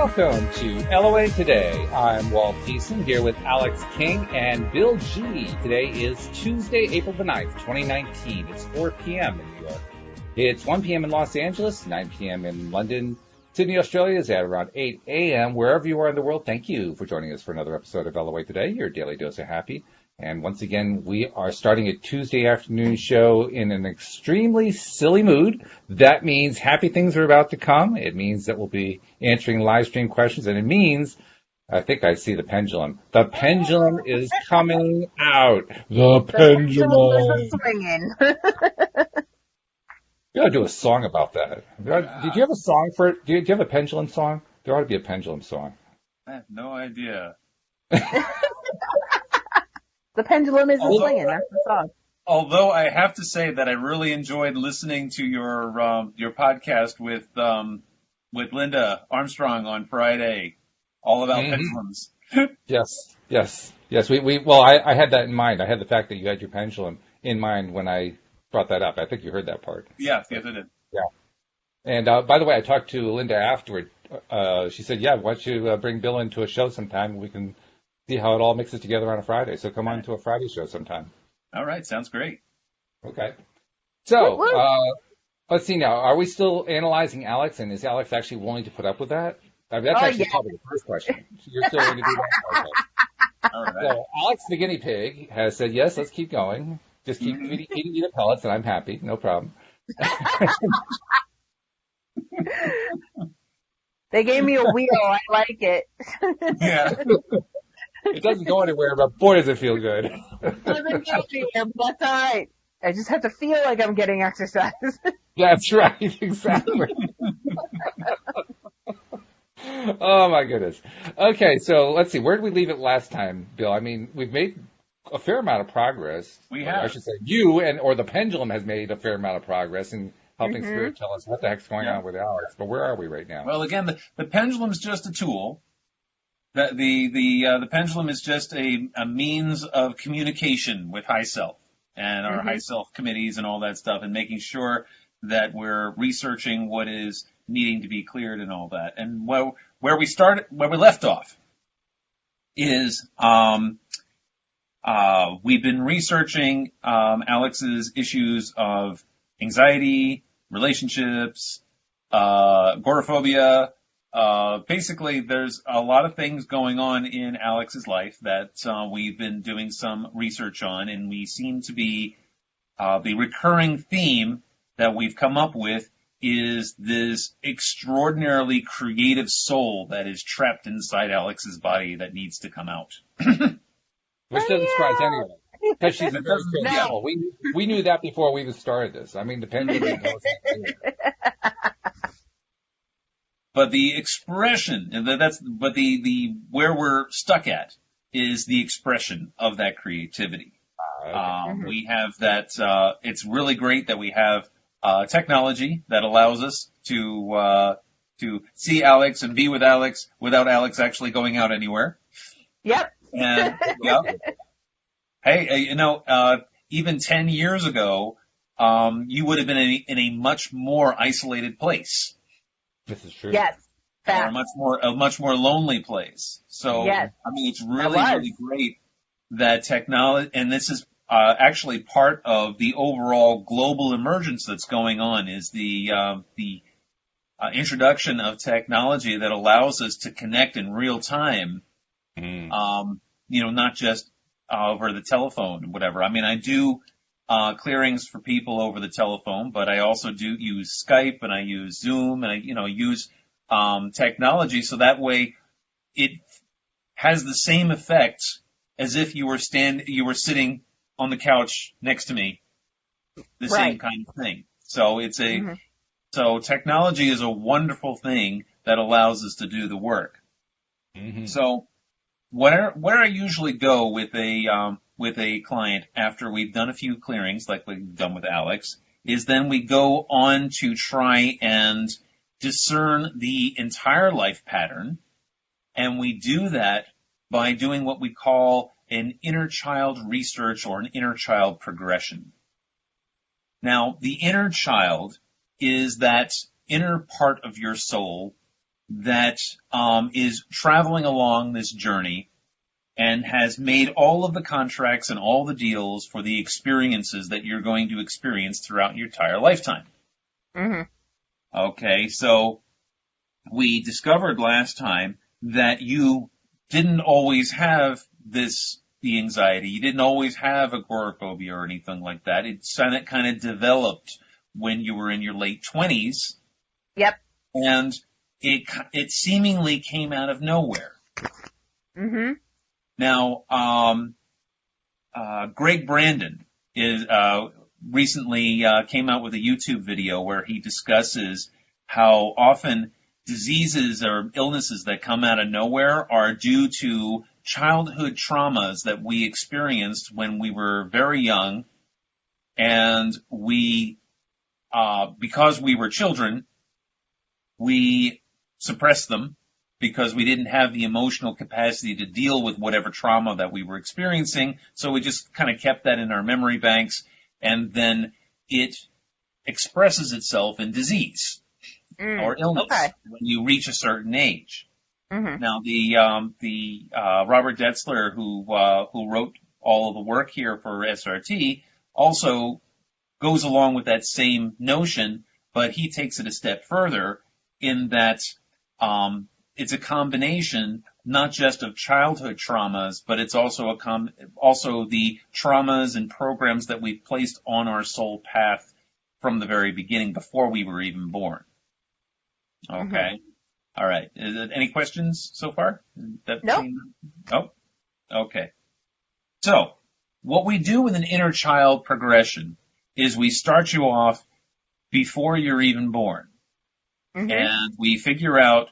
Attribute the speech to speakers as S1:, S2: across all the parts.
S1: Welcome to LOA Today. I'm Walt Thiessen here with Alyx King and Bill G. Today is Tuesday, April the 9th, 2019. It's 4 p.m. in New York. It's 1 p.m. in Los Angeles, 9 p.m. in London. Sydney, Australia is at around 8 a.m. Wherever you are in the world, thank you for joining us for another episode of LOA Today, your daily dose of happy. And once again, we are starting a Tuesday afternoon show in an extremely silly mood. That means happy things are about to come. It means that we'll be answering live stream questions. And it means, I think I see the pendulum. The pendulum is coming out. The pendulum
S2: is swinging.
S1: You gotta do a song about that. Did you have a song for it? Do you have a pendulum song? There ought to be a pendulum song.
S3: I have no idea.
S2: The pendulum is swinging. That's the song.
S3: Although I have to say that I really enjoyed listening to your podcast with Linda Armstrong on Friday, all about pendulums.
S1: Yes. I had that in mind. I had the fact that you had your pendulum in mind when I brought that up. I think you heard that part.
S3: Yes, I did.
S1: Yeah. And by the way, I talked to Linda afterward. She said, "Yeah, why don't you bring Bill into a show sometime? We can see how it all mixes together on a Friday. So come on to a Friday show sometime."
S3: All right, sounds great.
S1: Okay. So let's see now. Are we still analyzing Alyx, and is Alyx actually willing to put up with that? I mean, that's probably the first question. You're still willing to do that? Okay.
S3: All right.
S1: So Alyx the guinea pig has said, yes, let's keep going. Just keep eating the pellets, and I'm happy. No problem.
S2: They gave me a wheel. I like it.
S3: Yeah.
S1: It doesn't go anywhere, but boy, does it feel good.
S2: It doesn't go anywhere, but that's all right. I just have to feel like I'm getting exercise.
S1: That's right. Exactly. Oh, my goodness. Okay, so let's see. Where did we leave it last time, Bill? I mean, we've made a fair amount of progress.
S3: We have.
S1: I should say you or the pendulum has made a fair amount of progress in helping Spirit tell us what the heck's going on with Alyx. But where are we right now?
S3: Well, again, the pendulum is just a tool. The pendulum is just a means of communication with high self and our high self committees and all that stuff, and making sure that we're researching what is needing to be cleared and all that. And where we left off is we've been researching Alyx's issues of anxiety, relationships, agoraphobia. Basically, there's a lot of things going on in Alyx's life that we've been doing some research on, and we seem to be the recurring theme that we've come up with is this extraordinarily creative soul that is trapped inside Alyx's body that needs to come out.
S1: Which doesn't surprise anyone, because she's a very good devil. We knew that before we even started this. I mean, the pendulum knows that.
S3: But the expression, the where we're stuck at is the expression of that creativity. We have that. It's really great that we have technology that allows us to see Alyx and be with Alyx without Alyx actually going out anywhere.
S2: Yep.
S3: And hey, even 10 years ago, you would have been in a much more isolated place.
S1: This is true.
S2: Yes.
S3: Or a much more lonely place. So,
S2: yes.
S3: I mean, it's really great that technology, and this is actually part of the overall global emergence that's going on, is the introduction of technology that allows us to connect in real time. Not just over the telephone, whatever. I mean, I do clearings for people over the telephone, but I also do use Skype, and I use Zoom, and I use technology, so that way it has the same effect as if you were sitting on the couch next to me, the same kind of thing. So so technology is a wonderful thing that allows us to do the work. So where I usually go with a client after we've done a few clearings, like we've done with Alyx, is then we go on to try and discern the entire life pattern, and we do that by doing what we call an inner child research or an inner child progression. Now, the inner child is that inner part of your soul that is traveling along this journey and has made all of the contracts and all the deals for the experiences that you're going to experience throughout your entire lifetime.
S2: Mhm.
S3: Okay, so we discovered last time that you didn't always have the anxiety. You didn't always have agoraphobia or anything like that. It kind of developed when you were in your late 20s.
S2: Yep.
S3: And it seemingly came out of nowhere.
S2: Mhm.
S3: Now, Greg Brandon recently came out with a YouTube video where he discusses how often diseases or illnesses that come out of nowhere are due to childhood traumas that we experienced when we were very young, and because we were children, we suppressed them because we didn't have the emotional capacity to deal with whatever trauma that we were experiencing. So we just kind of kept that in our memory banks, and then it expresses itself in disease or illness when you reach a certain age.
S2: Mhm.
S3: Now, the Robert Detzler, who wrote all of the work here for SRT, also goes along with that same notion, but he takes it a step further in that it's a combination not just of childhood traumas, but it's also also the traumas and programs that we've placed on our soul path from the very beginning, before we were even born. Okay. All right. Any questions so far?
S2: Nope.
S3: Oh, okay. So what we do with an inner child progression is we start you off before you're even born. And we figure out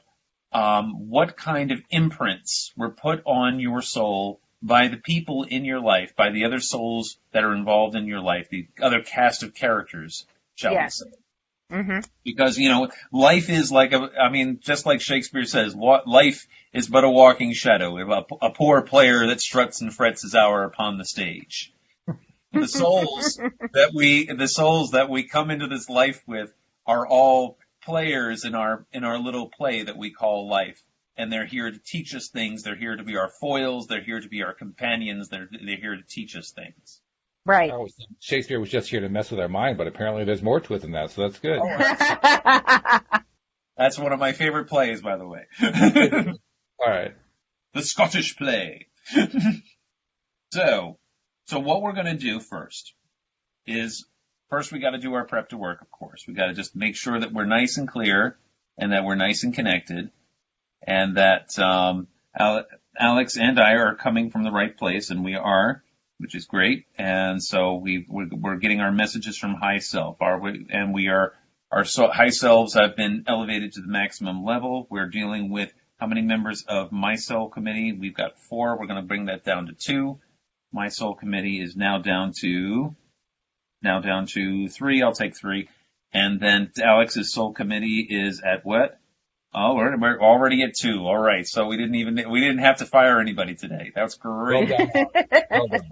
S3: what kind of imprints were put on your soul by the people in your life, by the other souls that are involved in your life, the other cast of characters, shall we say. Because, life is just like Shakespeare says, life is but a walking shadow, a poor player that struts and frets his hour upon the stage. The souls that we come into this life with are all players in our little play that we call life. And they're here to teach us things. They're here to be our foils. They're here to be our companions. They're here to teach us things.
S2: Right.
S1: Shakespeare was just here to mess with our mind, but apparently there's more to it than that, so that's good.
S3: That's one of my favorite plays, by the way.
S1: All right.
S3: The Scottish play. So what we're going to do first we got to do our prep to work, of course. We got to just make sure that we're nice and clear and that we're nice and connected, and that Alyx and I are coming from the right place, and we are, which is great. And so we're getting our messages from high self. Our high selves have been elevated to the maximum level. We're dealing with how many members of my soul committee? We've got 4. We're going to bring that down to 2. My soul committee is now down to 3. I'll take 3. And then Alyx's soul committee is at what? Oh, we're already at 2. All right. So we didn't have to fire anybody today. That's great.
S1: Well done.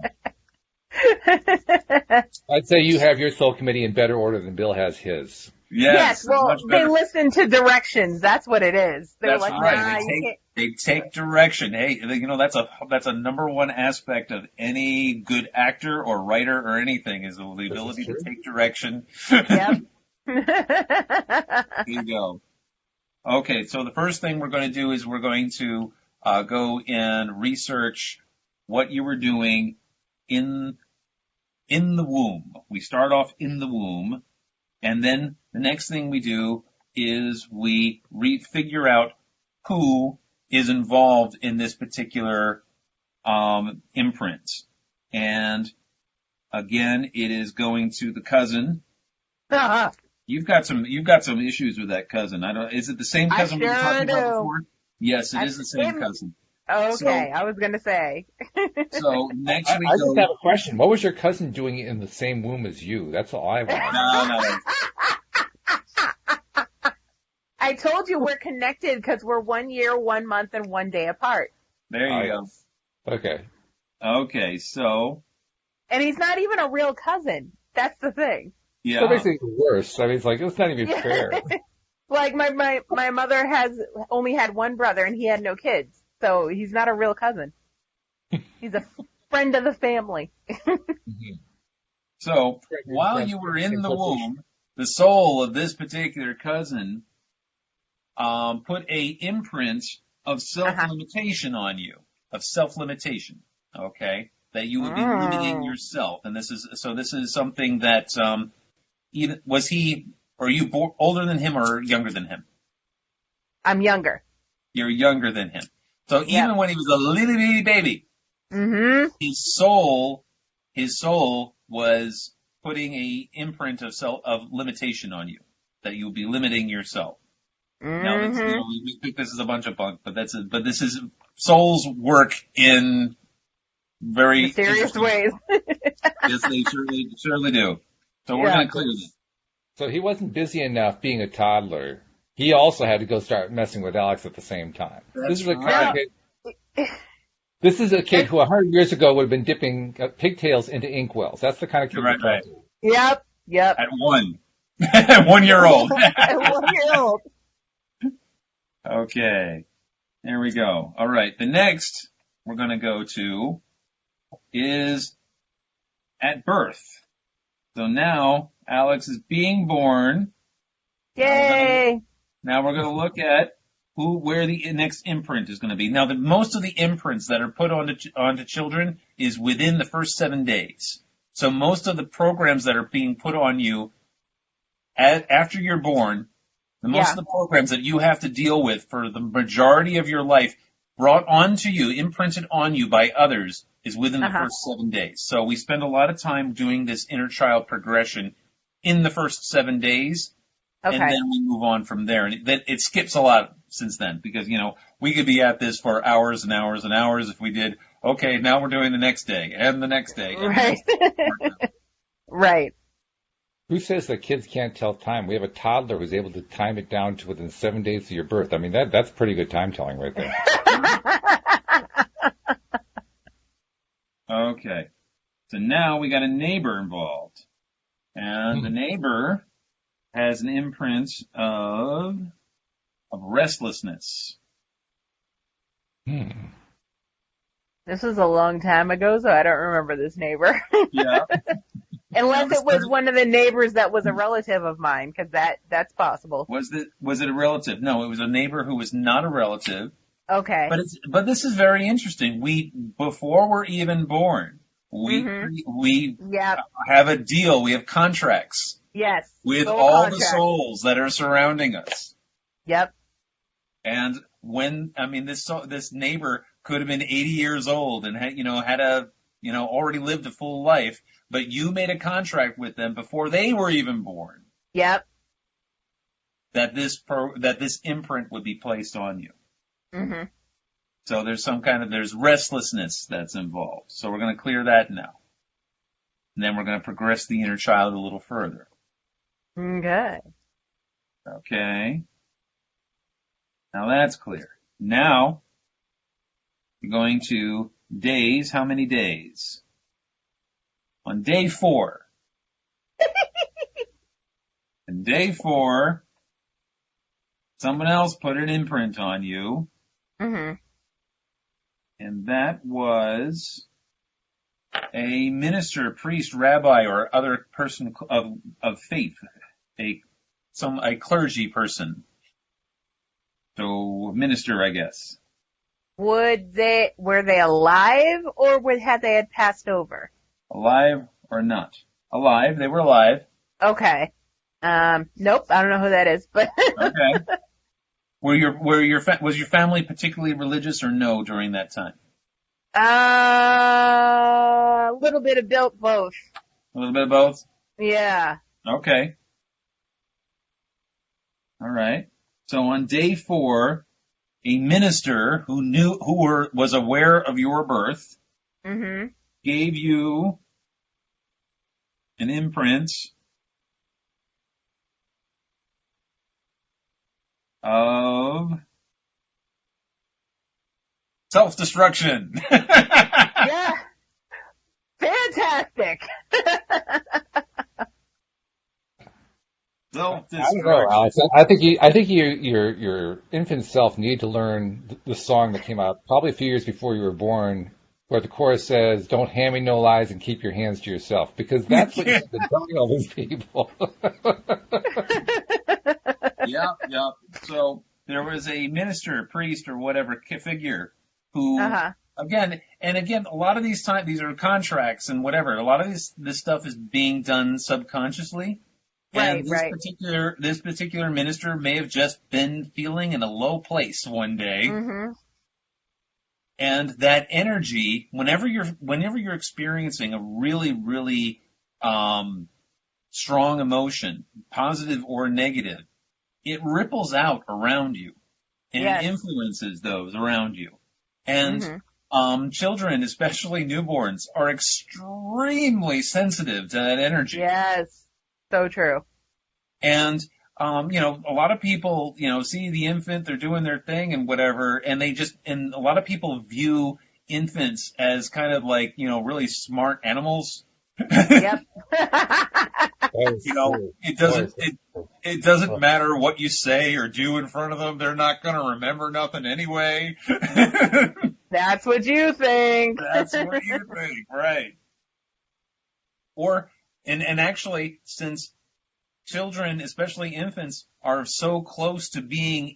S1: I'd say you have your soul committee in better order than Bill has his.
S2: Yes, well, they listen to directions. That's what it is. They're
S3: that's
S2: like,
S3: right. They take direction. Hey, that's a number one aspect of any good actor or writer or anything, is the ability to take direction.
S2: Yep.
S3: There you go. Okay, so the first thing we're going to do is we're going to go and research what you were doing in the womb. We start off in the womb, and then the next thing we do is we figure out who is involved in this particular imprint. And again, it is going to the cousin. You've got some issues with that cousin. Is it the same cousin we were talking about before? Yes, it is the same cousin.
S2: Okay, I was going to say.
S3: So next we
S1: I just have a question. What was your cousin doing in the same womb as you? That's all I want.
S3: No.
S2: I told you we're connected because we're 1 year, 1 month, and 1 day apart.
S3: There you go.
S1: Okay.
S3: Okay, so.
S2: And he's not even a real cousin. That's the thing.
S3: Yeah.
S1: So basically worse. I mean, it's not even fair.
S2: Like my mother has only had one brother and he had no kids. So he's not a real cousin. He's a friend of the family.
S3: So while you were in the womb, the soul of this particular cousin put a imprint of self-limitation on you, of self-limitation, okay, that you would be limiting yourself. And this is something that, are you older than him or younger than him?
S2: I'm younger.
S3: You're younger than him. So even when he was a little bitty baby, his soul was putting a imprint of limitation on you, that you would be limiting yourself. Now, we think this is a bunch of bunk, but this is souls work in very
S2: mysterious ways.
S3: Yes, they surely do. So we're going to clear this.
S1: So he wasn't busy enough being a toddler. He also had to go start messing with Alyx at the same time. This is a kind of kid. This is a kid who 100 years ago would have been dipping pigtails into inkwells. That's the kind of kid.
S3: Right.
S2: Yep.
S3: At 1 year old.
S2: At 1 year old.
S3: Okay. There we go. All right. The next we're going to go to is at birth. So now Alyx is being born.
S2: Yay!
S3: Now we're going to look at where the next imprint is going to be. Now, most of the imprints that are put onto children is within the first 7 days. So most of the programs that are being put on you after you're born, most of the programs that you have to deal with for the majority of your life brought onto you, imprinted on you by others, is within the first 7 days. So we spend a lot of time doing this inner child progression in the first 7 days. Okay. And then we move on from there. And it skips a lot since then because, we could be at this for hours and hours and hours if we did, okay, now we're doing the next day and the next day.
S2: Right. Right.
S1: Who says that kids can't tell time? We have a toddler who's able to time it down to within 7 days of your birth. I mean, that's pretty good time telling right there.
S3: Okay. So now we got a neighbor involved. And the neighbor has an imprint of restlessness.
S2: This was a long time ago, so I don't remember this neighbor.
S3: Yeah.
S2: Unless it was one of the neighbors that was a relative of mine, because that's possible.
S3: Was it a relative? No, it was a neighbor who was not a relative.
S2: Okay.
S3: But this is very interesting. Before we're even born, we have a deal. We have contracts.
S2: Yes.
S3: With all the souls that are surrounding us.
S2: Yep.
S3: And this neighbor could have been 80 years old and had already lived a full life, but you made a contract with them before they were even born.
S2: Yep.
S3: That this imprint would be placed on you. Mm-hmm. So there's restlessness that's involved. So we're going to clear that now. And then we're going to progress the inner child a little further.
S2: Okay.
S3: Okay. Now that's clear. Now, we're going to days. How many days? On day 4. On day 4, someone else put an imprint on you. Mm-hmm. And that was a minister, priest, rabbi, or other person of faith. A clergy person. So, minister, I guess.
S2: Were they alive or had they passed over?
S3: Alive or not? Alive. They were alive.
S2: Okay. Nope. I don't know who that is, but.
S3: Okay. Was your family particularly religious or no during that time?
S2: A little bit of both.
S3: A little bit of both?
S2: Yeah.
S3: Okay. All right. So on day 4, a minister who was aware of your birth gave you an imprint of self-destruction.
S2: Yeah. Fantastic.
S1: don't know, Alex. I think your infant self need to learn the song that came out probably a few years before you were born, where the chorus says, "Don't hand me no lies and keep your hands to yourself," because that's what you've been telling all these people.
S3: Yeah. So there was a minister, a priest, or whatever figure who, again, a lot of these are contracts and whatever. A lot of this stuff is being done subconsciously. And this particular minister may have just been feeling in a low place one day. Mm-hmm. And that energy, whenever you're experiencing a really, really, strong emotion, positive or negative, it ripples out around you and influences those around you. And, children, especially newborns, are extremely sensitive to that energy.
S2: Yes. So true.
S3: And, a lot of people, see the infant, they're doing their thing and whatever, and a lot of people view infants as kind of like, really smart animals.
S2: Yep.
S3: It doesn't matter what you say or do in front of them. They're not going to remember nothing anyway.
S2: That's what you think.
S3: That's what you think, right. And actually, since children, especially infants, are so close to being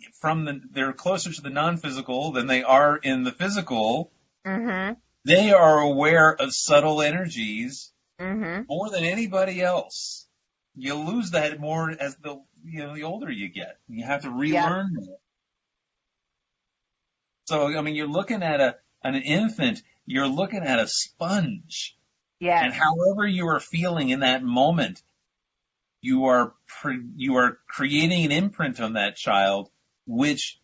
S3: they're closer to the non-physical than they are in the physical, they are aware of subtle energies more than anybody else. You lose that more as the older you get. You have to relearn that. So, you're looking at an infant, you're looking at a sponge.
S2: Yeah.
S3: And however you are feeling in that moment, you are creating an imprint on that child, which,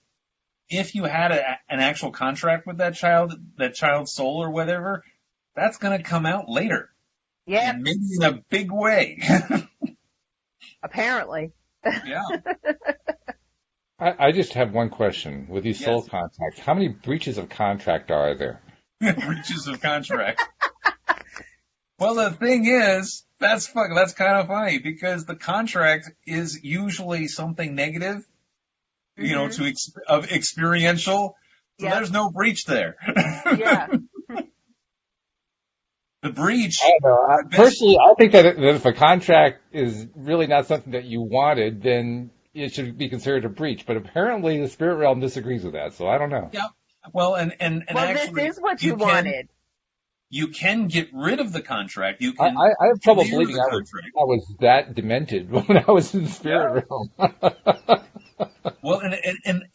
S3: if you had an actual contract with that child's soul or whatever, that's going to come out later.
S2: Yeah.
S3: Maybe in a big way.
S2: Apparently.
S3: Yeah.
S1: I just have one question. With these soul contacts, how many breaches of contract are there?
S3: Breaches of contract. Well, the thing is, that's kind of funny, because the contract is usually something negative, of experiential. So there's no breach there.
S2: Yeah.
S3: The breach.
S1: I don't know. Personally, I think that if a contract is really not something that you wanted, then it should be considered a breach. But apparently the spirit realm disagrees with that, so I don't know.
S3: Yeah. Well, and actually,
S2: this is what you wanted.
S3: You can get rid of the contract. You
S1: I have trouble believing I was that demented when I was in the spirit realm.
S3: Well, and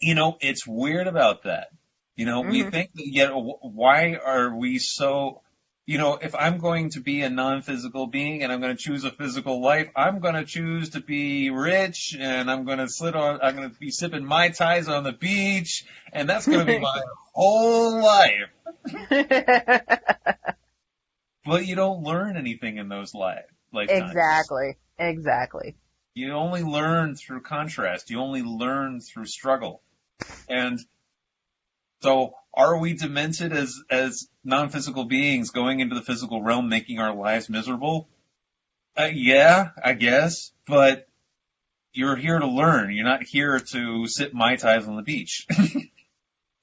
S3: it's weird about that. We think that, why are we so, if I'm going to be a non-physical being and I'm going to choose a physical life, I'm going to choose to be rich, and I'm going to be sipping Mai Tais on the beach, and that's going to be my whole life. But you don't learn anything in those lifetimes.
S2: Exactly.
S3: You only learn through contrast. You only learn through struggle. And so, are we demented as non-physical beings going into the physical realm, making our lives miserable? Yeah, I guess. But you're here to learn. You're not here to sip Mai Tais on the beach.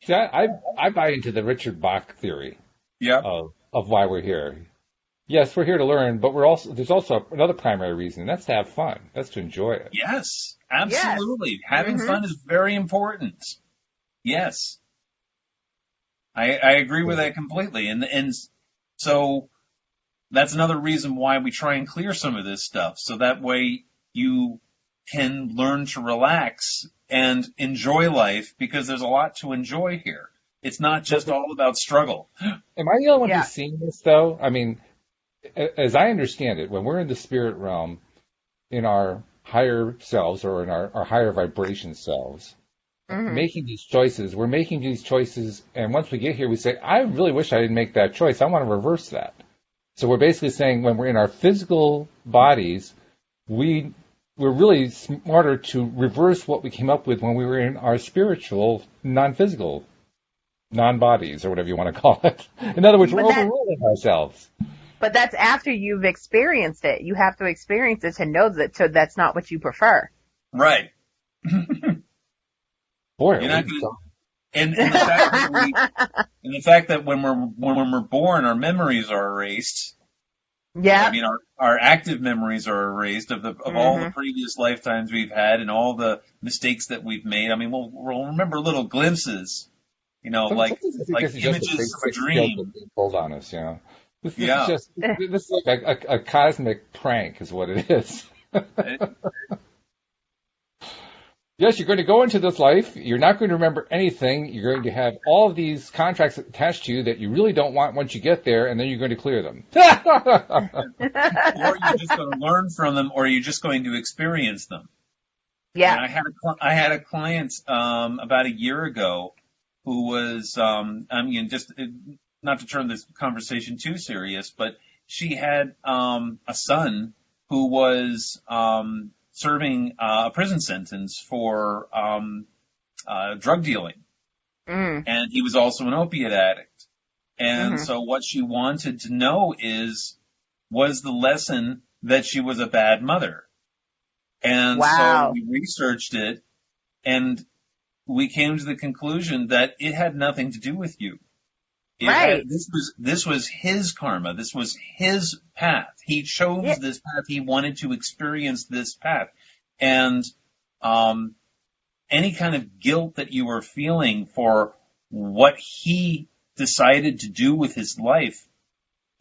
S1: See, I buy into the Richard Bach theory.
S3: Yeah.
S1: Of why we're here. Yes, we're here to learn, but there's also another primary reason, and that's to have fun. That's to enjoy it.
S3: Yes, absolutely. Yes. Having fun is very important. Yes. I agree with that completely. And so that's another reason why we try and clear some of this stuff. So that way you can learn to relax and enjoy life, because there's a lot to enjoy here. It's not just all about struggle.
S1: Am I the only one who's seeing this, though? I mean, as I understand it, when we're in the spirit realm, in our higher selves or in our higher vibration selves, making these choices, we're making these choices, and once we get here, we say, I really wish I didn't make that choice. I want to reverse that. So we're basically saying when we're in our physical bodies, we're really smarter to reverse what we came up with when we were in our spiritual, non-physical, non-bodies, or whatever you want to call it. In other words, we're overruling ourselves.
S2: But that's after you've experienced it. You have to experience it to know that that's not what you prefer.
S3: Right.
S1: Boy,
S3: You're not going to. And the fact that when we're born, our memories are erased.
S2: Yeah.
S3: I mean, our active memories are erased of all the previous lifetimes we've had and all the mistakes that we've made. I mean, we'll remember little glimpses, like images of a dream.
S1: Pulled on us, This
S3: Yeah.
S1: is just this is like a cosmic prank, is what it is. Yes, you're going to go into this life. You're not going to remember anything. You're going to have all of these contracts attached to you that you really don't want once you get there, and then you're going to clear them.
S3: Or you're just going to learn from them, or you're just going to experience them.
S2: Yeah.
S3: And I had a client about a year ago who was, just not to turn this conversation too serious, but she had a son who was serving a prison sentence for drug dealing. And he was also an opiate addict. And so what she wanted to know was the lesson that she was a bad mother. And so we researched it, and we came to the conclusion that it had nothing to do with you. This was his karma. This was his path. He chose this path. He wanted to experience this path. And any kind of guilt that you were feeling for what he decided to do with his life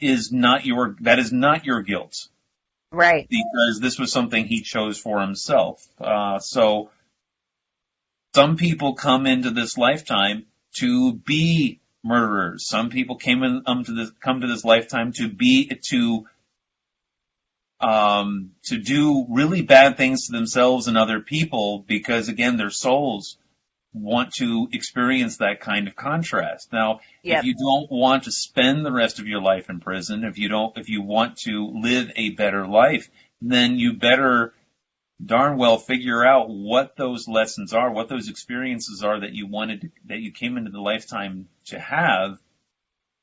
S3: is not your guilt.
S2: Right.
S3: Because this was something he chose for himself. So some people come into this lifetime to be murderers. Some people come to this lifetime to do really bad things to themselves and other people because, again, their souls want to experience that kind of contrast. Now, if you don't want to spend the rest of your life in prison, if you want to live a better life, then you better darn well figure out what those lessons are, what those experiences are that you came into the lifetime to have,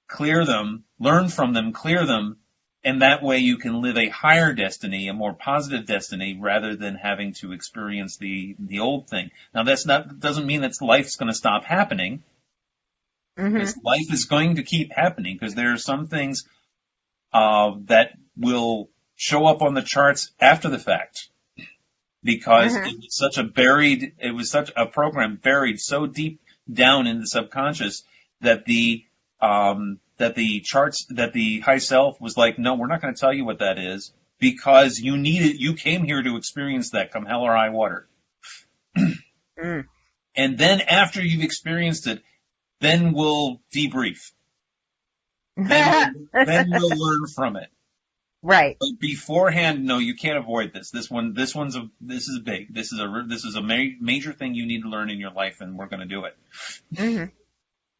S3: clear them, learn from them, clear them, and that way you can live a higher destiny, a more positive destiny, rather than having to experience the old thing. Now doesn't mean that life's going to stop happening. Because life is going to keep happening, because there are some things that will show up on the charts after the fact. Because it was such a program buried so deep down in the subconscious that the high self was like, no, we're not going to tell you what that is because you came here to experience that come hell or high water. And then after you've experienced it, then we'll debrief. Then we'll learn from it.
S2: Right.
S3: But beforehand, no, you can't avoid this. This is big. This is a major thing you need to learn in your life, and we're going to do it.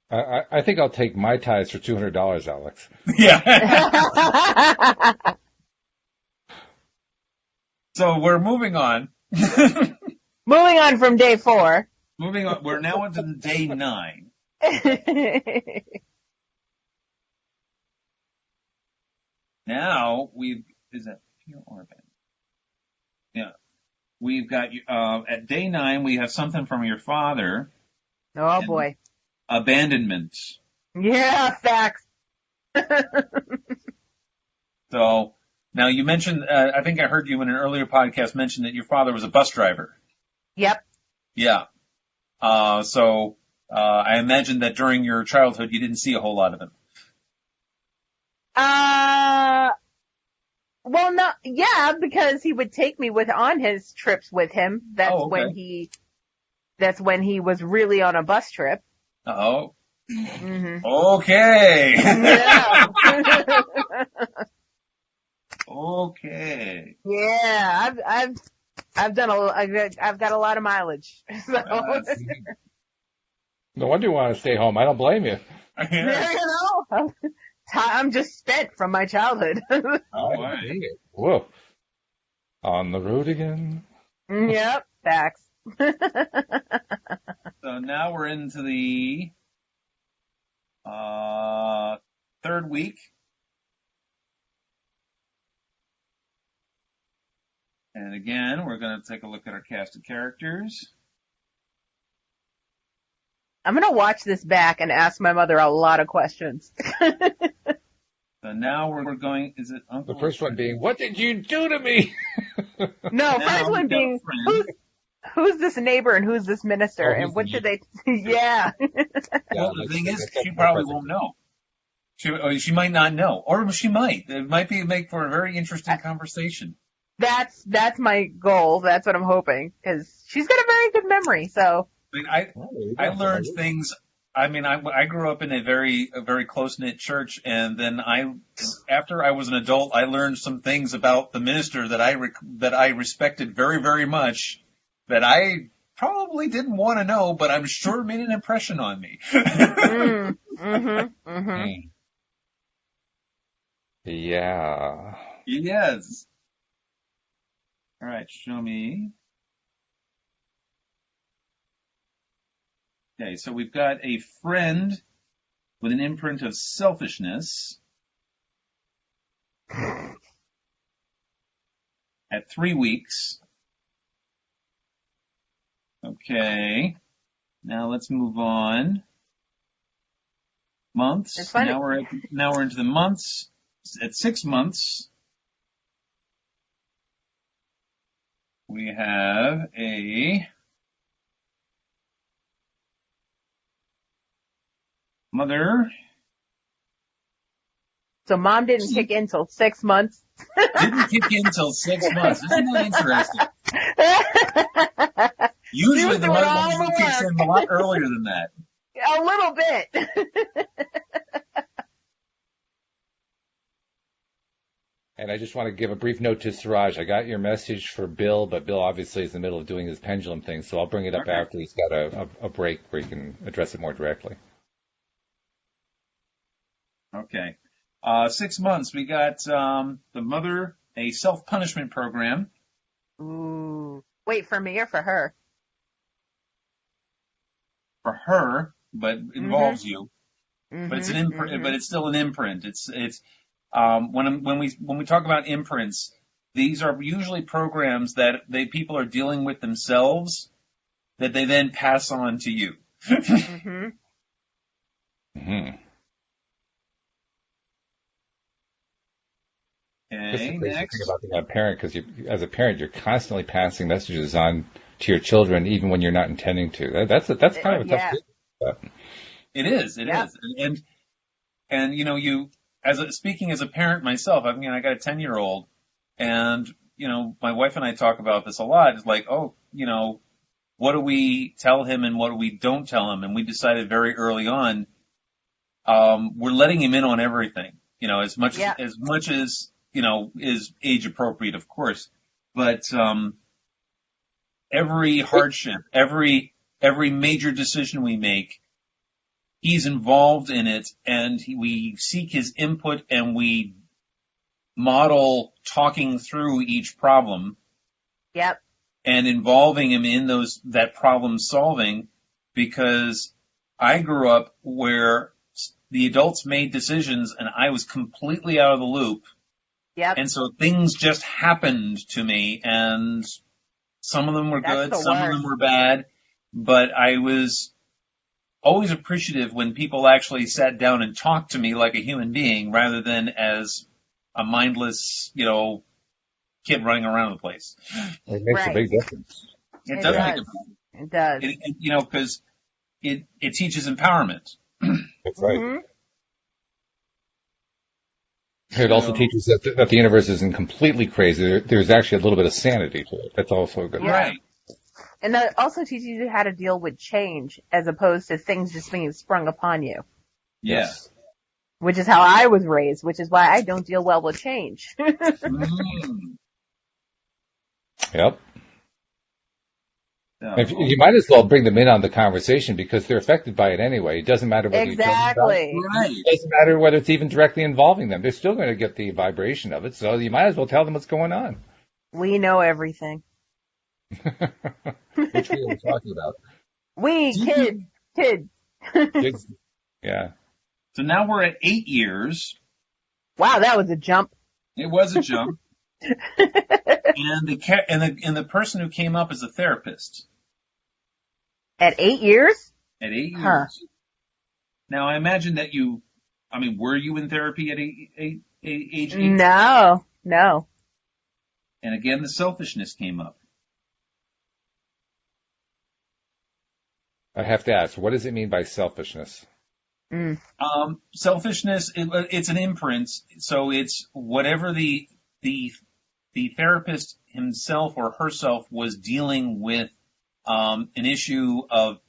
S1: I think I'll take my ties for $200, Alyx.
S3: Yeah. So we're moving on.
S2: Moving on from day 4.
S3: Moving on. We're now into day 9. Now is that fear or abandonment? Yeah. We've got, at day 9, we have something from your father.
S2: Oh boy.
S3: Abandonment.
S2: Yeah, facts.
S3: So, now you mentioned, I think I heard you in an earlier podcast mention that your father was a bus driver.
S2: Yep.
S3: Yeah. So, I imagine that during your childhood you didn't see a whole lot of him.
S2: Well, no, yeah, because he would take me on his trips with him. That's when he was really on a bus trip.
S3: Oh. Okay.
S2: Yeah.
S3: Okay.
S2: Yeah, I've got a lot of mileage. So.
S1: No wonder you want to stay home. I don't blame you.
S2: Yeah, I'm just spent from my childhood.
S3: Oh,
S1: whoa. On the road again.
S2: Yep, facts.
S3: So now we're into the 3rd week. And again, we're going to take a look at our cast of characters.
S2: I'm going to watch this back and ask my mother a lot of questions.
S3: So now we're going, is it Uncle?
S1: The first one being, what did you do to me?
S2: No, first one being, who's this neighbor and who's this minister and what did they, yeah.
S3: Well, the thing is, she probably won't know. She might not know, or she might. It might make for a very interesting conversation.
S2: That's my goal. That's what I'm hoping, because she's got a very good memory, so.
S3: I learned things. I mean, I grew up in a very close-knit church, and then after I was an adult, I learned some things about the minister that I respected very, very much, that I probably didn't want to know, but I'm sure made an impression on me.
S1: Yeah.
S3: Yes. All right, show me. Okay, so we've got a friend with an imprint of selfishness at 3 weeks. Okay, now let's move on. Months. Now we're into the months. At 6 months, we have a mother.
S2: So mom didn't kick in till 6 months.
S3: Didn't kick in till 6 months. Isn't that interesting? Usually the mother kicks in a lot earlier than that.
S2: A little bit.
S1: And I just want to give a brief note to Siraj. I got your message for Bill, but Bill obviously is in the middle of doing his pendulum thing, so I'll bring it up after he's got a break where he can address it more directly.
S3: Okay. 6 months, we got the mother, a self-punishment program.
S2: Ooh. Wait, for me or for her?
S3: For her, but involves you. But it's an imprint. But it's still an imprint. It's when we talk about imprints, these are usually programs that people are dealing with themselves that they then pass on to you.
S1: Mm-hmm. That's the crazy thing about being a parent, because as a parent, you're constantly passing messages on to your children, even when you're not intending to. That's kind of a tough thing.
S3: It is. And you know, speaking as a parent myself, I mean, I got a 10-year-old, and you know, my wife and I talk about this a lot. It's like, oh, you know, what do we tell him and what do we don't tell him? And we decided very early on, we're letting him in on everything. You know, as much as you know, is age appropriate, of course, but every hardship, every major decision we make, he's involved in it, and we seek his input, and we model talking through each problem.
S2: Yep.
S3: And involving him in that problem solving, because I grew up where the adults made decisions and I was completely out of the loop.
S2: Yep.
S3: And so things just happened to me, and some of them were good, some of them were bad, but I was always appreciative when people actually sat down and talked to me like a human being rather than as a mindless, you know, kid running around the place.
S1: It makes a big difference.
S3: It does make a difference.
S2: It does.
S3: You know, because it teaches empowerment.
S1: That's right. It also teaches that the universe isn't completely crazy. There's actually a little bit of sanity to it. That's also good.
S2: Yeah. Right. And that also teaches you how to deal with change as opposed to things just being sprung upon you.
S3: Yes.
S2: Which is how I was raised, which is why I don't deal well with change.
S1: Yep. You might as well bring them in on the conversation because they're affected by it anyway. It doesn't matter whether you tell them about it. Right. It doesn't matter whether it's even directly involving them. They're still going to get the vibration of it, so you might as well tell them what's going on.
S2: We know everything.
S1: Which we were talking about.
S2: Kids.
S1: Kids. Yeah.
S3: So now we're at 8 years.
S2: Wow, that was a jump.
S3: It was a jump. and the person who came up as a therapist
S2: At 8 years?
S3: at 8 years.
S2: Huh.
S3: Now I imagine that were you in therapy at age 8?
S2: No.
S3: And again, the selfishness came up.
S1: I have to ask, what does it mean by selfishness?
S3: Selfishness, it's an imprint, so it's whatever the therapist himself or herself was dealing with an issue of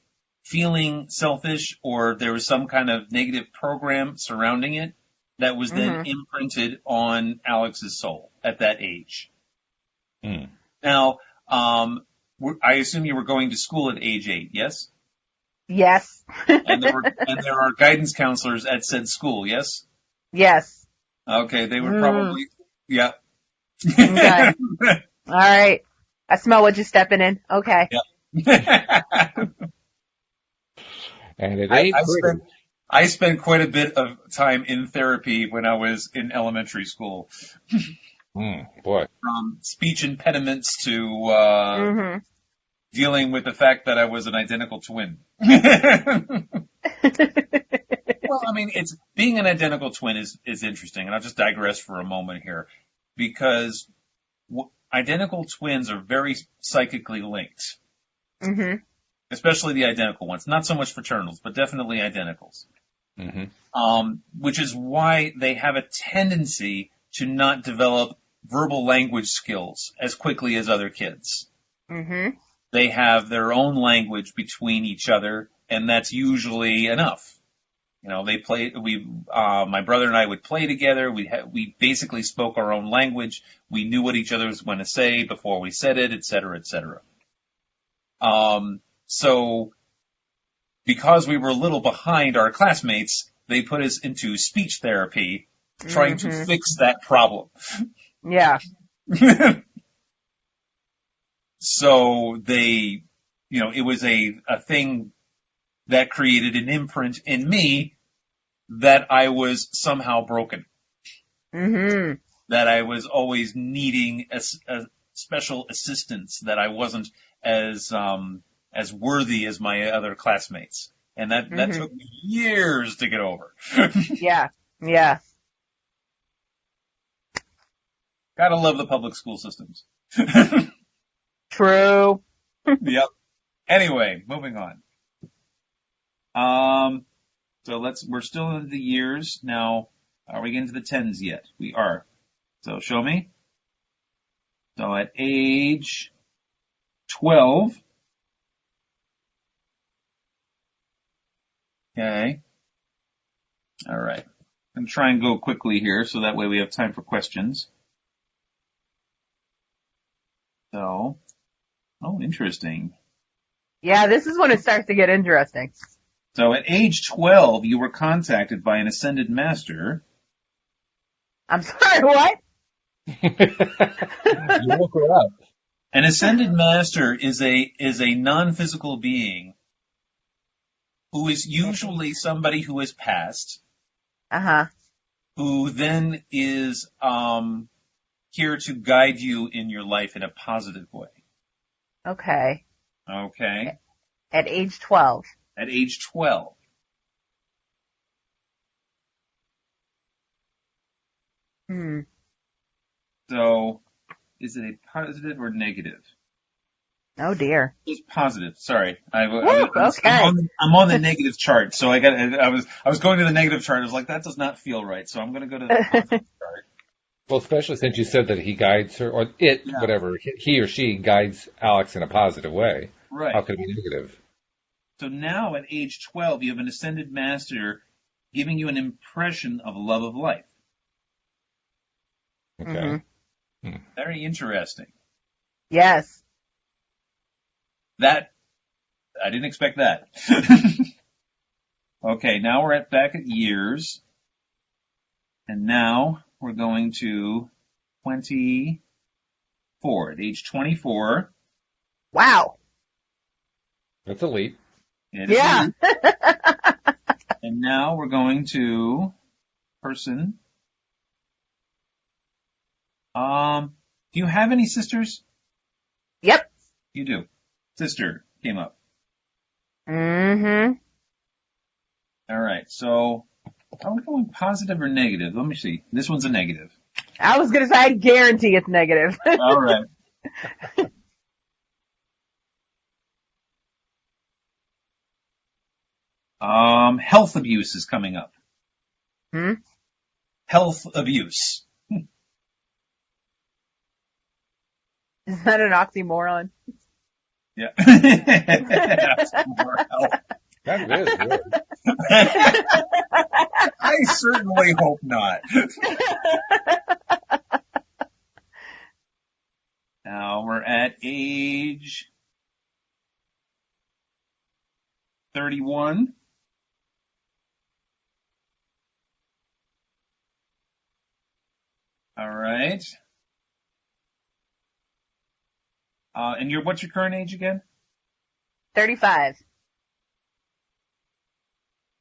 S3: feeling selfish, or there was some kind of negative program surrounding it that was then imprinted on Alyx's soul at that age. Now, I assume you were going to school at age 8, yes?
S2: Yes.
S3: And there are guidance counselors at said school, yes?
S2: Yes.
S3: Okay, they would probably, yeah.
S2: Okay. All right. I smell what you're stepping in. Okay.
S3: Yeah.
S1: And at 8,
S3: I spent quite a bit of time in therapy when I was in elementary school.
S1: Boy.
S3: From speech impediments to dealing with the fact that I was an identical twin. Well, I mean, being an identical twin is interesting, and I'll just digress for a moment here, because identical twins are very psychically linked. Especially the identical ones. Not so much fraternals, but definitely identicals. Which is why they have a tendency to not develop verbal language skills as quickly as other kids. They have their own language between each other, and that's usually enough. You know, my brother and I would play together. We basically spoke our own language. We knew what each other was going to say before we said it, et cetera, et cetera. So because we were a little behind our classmates, they put us into speech therapy trying to fix that problem.
S2: Yeah.
S3: So it was a thing that created an imprint in me that I was somehow broken. That I was always needing a special assistance, that I wasn't as worthy as my other classmates. And that took me years to get over.
S2: Yeah.
S3: Gotta love the public school systems.
S2: True.
S3: Yep. Anyway, moving on. So we're still in the years. Now, are we getting to the 10s yet? We are. So show me. So at age 12. Okay. All right. I'm going to try and go quickly here so that way we have time for questions. So, interesting.
S2: Yeah, this is when it starts to get interesting.
S3: So at age 12, you were contacted by an ascended master.
S2: I'm sorry, what?
S1: You woke her up.
S3: An ascended master is a non-physical being who is usually somebody who has passed. Who then is here to guide you in your life in a positive way.
S2: Okay.
S3: Okay.
S2: At age 12.
S3: At age 12. So, is it a positive or negative?
S2: Oh dear.
S3: It's positive. Sorry,
S2: Okay.
S3: I'm on the negative chart, so I was going to the negative chart. I was like, that does not feel right, so I'm going to go to the positive chart.
S1: Well, especially since you said that he guides her, or whatever, he or she guides Alyx in a positive way.
S3: Right.
S1: How could it be negative?
S3: So now at age 12, you have an ascended master giving you an impression of love of life.
S1: Okay.
S3: Very interesting.
S2: Yes.
S3: I didn't expect that. Okay, now we're back at years. And now we're going to 24. At age 24.
S2: Wow.
S1: That's a leap.
S2: Yeah.
S3: And now we're going to person. Do you have any sisters?
S2: Yep.
S3: You do. Sister came up.
S2: Mm-hmm.
S3: All right. So, are we going positive or negative? Let me see. This one's a negative.
S2: I was gonna say, I guarantee it's negative.
S3: All right. Health abuse is coming up. Health abuse.
S2: Is that an oxymoron?
S3: Yeah.
S1: That is good.
S3: I certainly hope not. Now we're at age 31. All right. And what's your current age again?
S2: 35.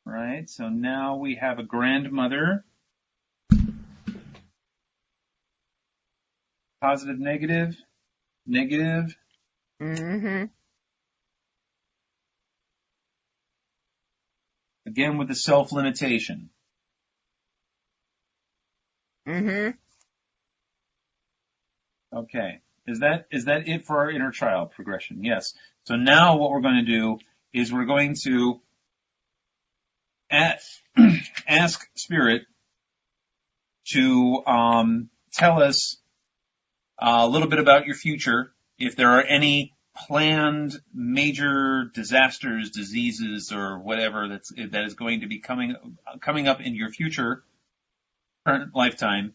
S3: Right. So now we have a grandmother. Positive, negative, negative.
S2: Mm-hmm.
S3: Again with the self-limitation.
S2: Mm-hmm.
S3: Okay. Is that it for our inner child progression? Yes. So now what we're going to do is we're going to ask Spirit to tell us a little bit about your future, if there are any planned major disasters, diseases, or whatever that is going to be coming up in your future current lifetime,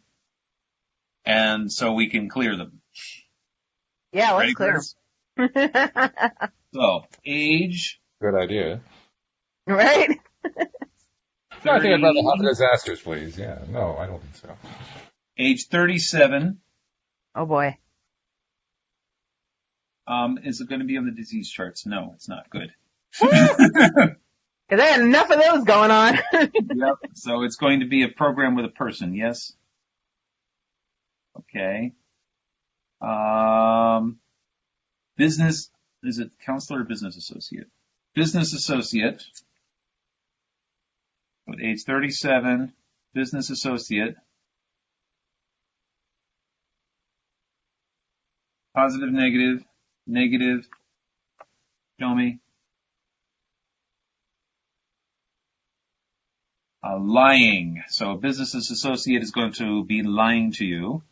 S3: and so we can clear them.
S2: Yeah, let's
S3: Ready,
S2: clear
S3: Chris? So, age.
S1: Good idea.
S2: Right?
S1: No, I think I'd rather have disasters, please. Yeah. No, I don't think so.
S3: Age 37.
S2: Oh boy.
S3: Is it going to be on the disease charts? No, it's not. Good.
S2: Because I had enough of those going on.
S3: Yep. So it's going to be a program with a person, yes? Okay. Business, is it counselor or business associate? Business associate. At age 37, business associate. Positive, negative, negative. Show me. Lying. So a business associate is going to be lying to you.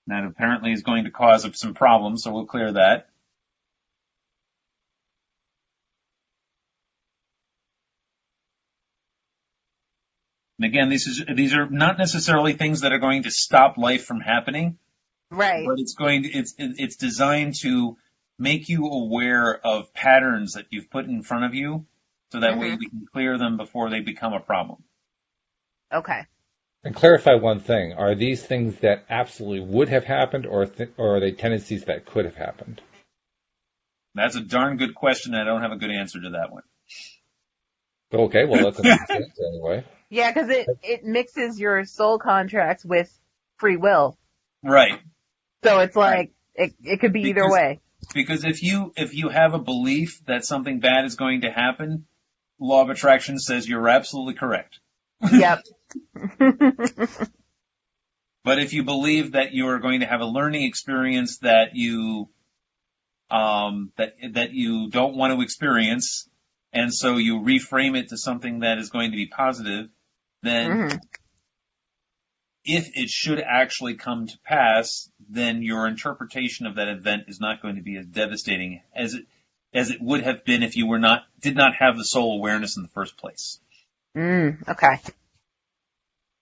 S3: That apparently is going to cause some problems, so we'll clear that. And again, these are not necessarily things that are going to stop life from happening.
S2: Right.
S3: But it's designed to make you aware of patterns that you've put in front of you, so that way we can clear them before they become a problem.
S2: Okay.
S1: And clarify one thing. Are these things that absolutely would have happened, or are they tendencies that could have happened?
S3: That's a darn good question. I don't have a good answer to that one.
S1: Okay, well, that's an answer anyway.
S2: Yeah, because it mixes your soul contracts with free will.
S3: Right.
S2: So it's like, it could be either way.
S3: Because if you have a belief that something bad is going to happen, law of attraction says you're absolutely correct.
S2: Yep.
S3: But if you believe that you are going to have a learning experience that you that you don't want to experience, and so you reframe it to something that is going to be positive, then if it should actually come to pass, then your interpretation of that event is not going to be as devastating as it would have been if you did not have the soul awareness in the first place.
S2: Okay.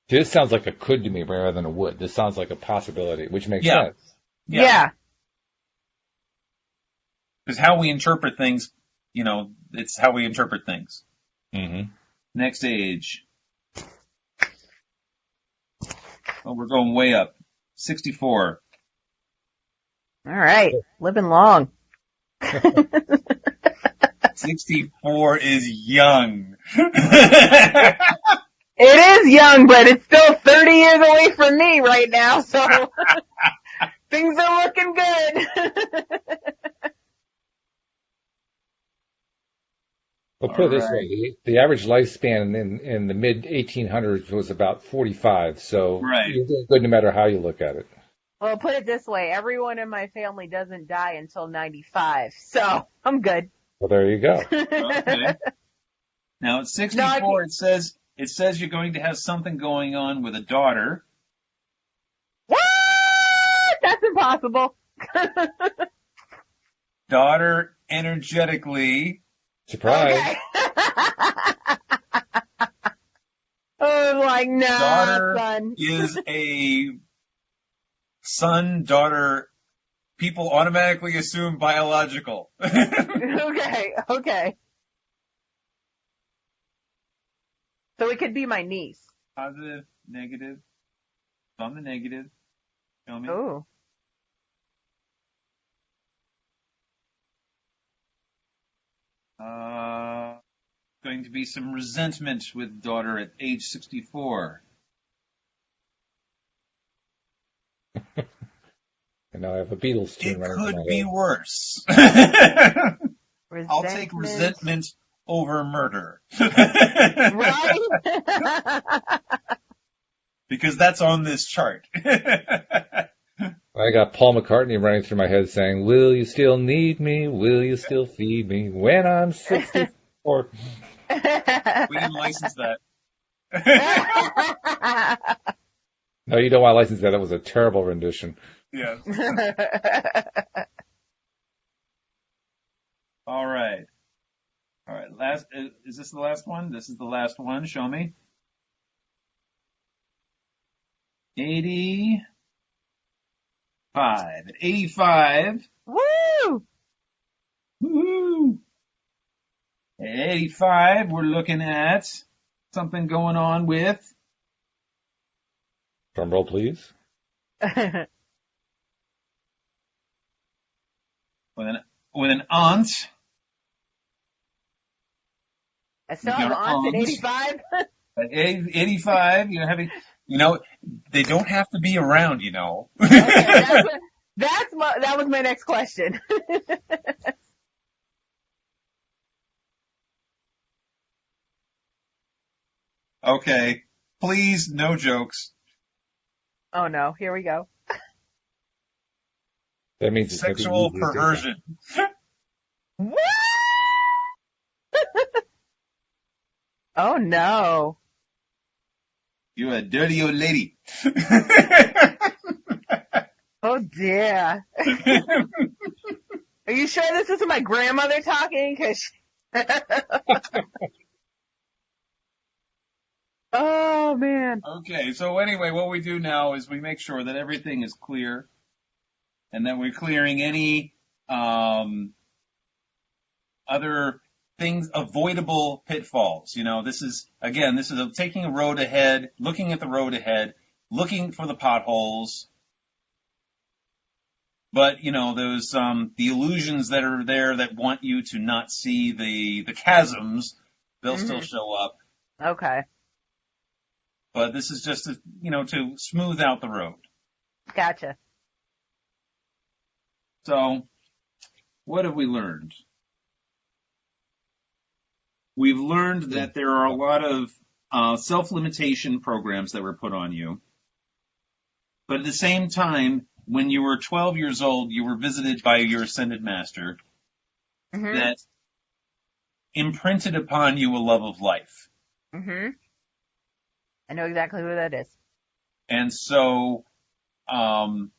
S1: This sounds like a could to me rather than a would. This sounds like a possibility, which makes sense.
S2: Yeah.
S3: Because how we interpret things, it's how we interpret things.
S1: Mm-hmm.
S3: Next age. Oh, we're going way up. 64.
S2: All right. Living long.
S3: 64 is young.
S2: It is young, but it's still 30 years away from me right now, so things are looking good.
S1: Well, put it this way, the average lifespan in the mid 1800s was about 45, so
S3: Right.
S1: you're doing good no matter how you look at it.
S2: Well, put it this way, everyone in my family doesn't die until 95, so I'm good.
S1: Well, there you go.
S3: Okay. Now at 64, it says you're going to have something going on with a daughter.
S2: What? That's impossible.
S3: Daughter energetically.
S1: Surprise.
S2: Okay. Oh, like, nah,
S3: Daughter
S2: son.
S3: is a son, daughter. People automatically assume biological.
S2: Okay. So it could be my niece.
S3: Positive, negative. On the negative. Show me.
S2: Oh.
S3: Going to be some resentment with daughter at age 64.
S1: And now I have a Beatles tune
S3: It
S1: running through
S3: could
S1: my
S3: be
S1: head.
S3: worse. I'll take resentment over murder.
S2: Right?
S3: Because that's on this chart.
S1: I got Paul McCartney running through my head saying, "Will you still need me? Will you still feed me when I'm 64?"
S3: We can license that.
S1: No, you don't want to license that. That was a terrible rendition.
S3: Yeah. All right. Is this the last one? This is the last one. Show me. 85. At 85.
S2: Woo!
S3: Woohoo! At 85, we're looking at something going on with
S1: Drum roll, please.
S3: with an aunt.
S2: I still have aunts at 85.
S3: At 85, they don't have to be around,
S2: Okay, that was my next question.
S3: Okay. Please, no jokes.
S2: Oh no, here we go.
S1: That means it's
S3: Sexual
S1: gonna be
S3: perversion.
S2: What? Oh no.
S3: You a dirty old lady.
S2: Oh dear. Are you sure this isn't my grandmother talking? 'Cause oh man.
S3: Okay, so anyway, what we do now is we make sure that everything is clear and that we're clearing any other things, avoidable pitfalls. This is taking a road ahead, looking at the road ahead, looking for the potholes. But, those, the illusions that are there that want you to not see the chasms, they'll still show up.
S2: Okay.
S3: But this is just to smooth out the road.
S2: Gotcha.
S3: So, what have we learned? We've learned that there are a lot of self-limitation programs that were put on you. But at the same time, when you were 12 years old, you were visited by your ascended master that imprinted upon you a love of life.
S2: Mm-hmm. I know exactly who that is.
S3: And so, that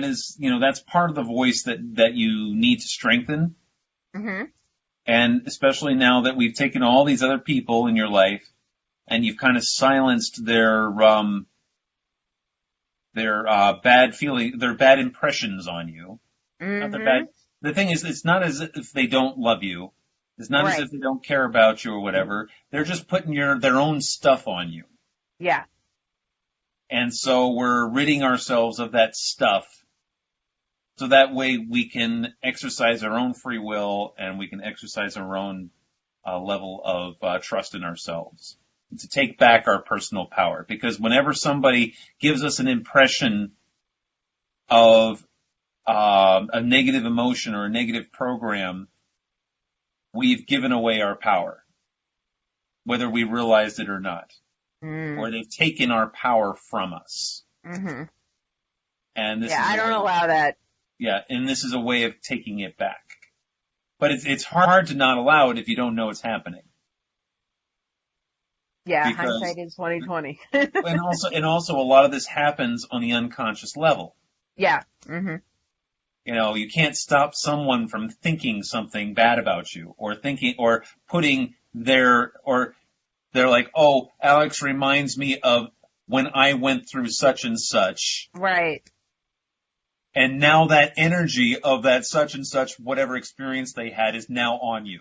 S3: is, that's part of the voice that you need to strengthen.
S2: Mm-hmm.
S3: And especially now that we've taken all these other people in your life and you've kind of silenced their bad feeling, their bad impressions on you. Not their bad. The thing is, it's not as if they don't love you. It's not as if they don't care about you or whatever. They're just putting their own stuff on you.
S2: Yeah.
S3: And so we're ridding ourselves of that stuff. So that way we can exercise our own free will and we can exercise our own level of trust in ourselves. to take back our personal power. Because whenever somebody gives us an impression of a negative emotion or a negative program, we've given away our power, whether we realized it or not. Or they've taken our power from us.
S2: Mm-hmm.
S3: And this is
S2: I don't allow that.
S3: Yeah, and this is a way of taking it back. But it's hard to not allow it if you don't know it's happening.
S2: Yeah, hindsight is 20/20.
S3: and also a lot of this happens on the unconscious level.
S2: Yeah. Mm-hmm.
S3: You know, you can't stop someone from thinking something bad about you, or putting they're like, oh, Alyx reminds me of when I went through such and such.
S2: Right.
S3: And now that energy of that such and such, whatever experience they had, is now on you.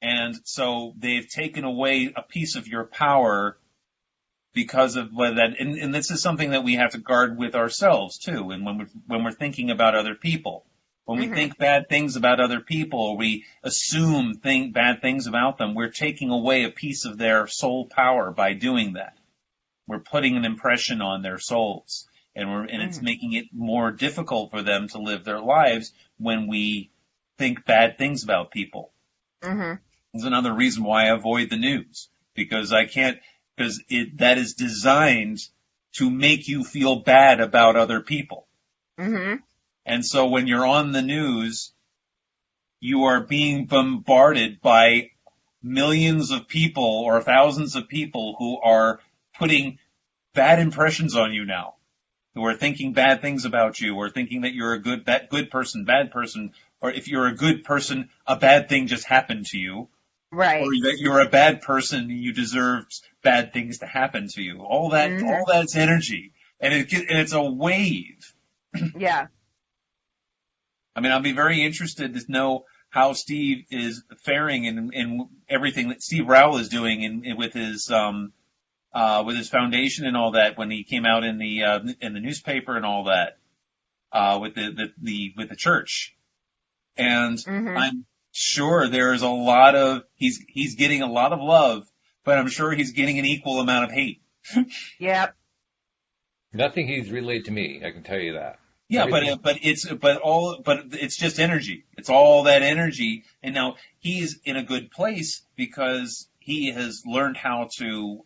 S3: And so they've taken away a piece of your power because of that. And this is something that we have to guard with ourselves too. And when we're thinking about other people, when we think bad things about other people, we assume bad things about them, we're taking away a piece of their soul power by doing that. We're putting an impression on their souls, and it's making it more difficult for them to live their lives when we think bad things about people. There's another reason why I avoid the news, because that is designed to make you feel bad about other people. And so when you're on the news, you are being bombarded by millions of people or thousands of people who are putting bad impressions on you now, who are thinking bad things about you, or thinking that you're a good person, bad person, or if you're a good person, a bad thing just happened to you.
S2: Right.
S3: Or that you're a bad person and you deserve bad things to happen to you. All that's energy. And it's a wave.
S2: Yeah.
S3: I mean, I'll be very interested to know how Steve is faring in everything that Steve Rowell is doing with his foundation and all that, when he came out in the newspaper and all that, with the church. And I'm sure there's a lot of, he's getting a lot of love, but I'm sure he's getting an equal amount of hate.
S2: Yep.
S1: Nothing he's relayed to me, I can tell you that.
S3: Yeah, but it's just energy. It's all that energy. And now he's in a good place because he has learned how to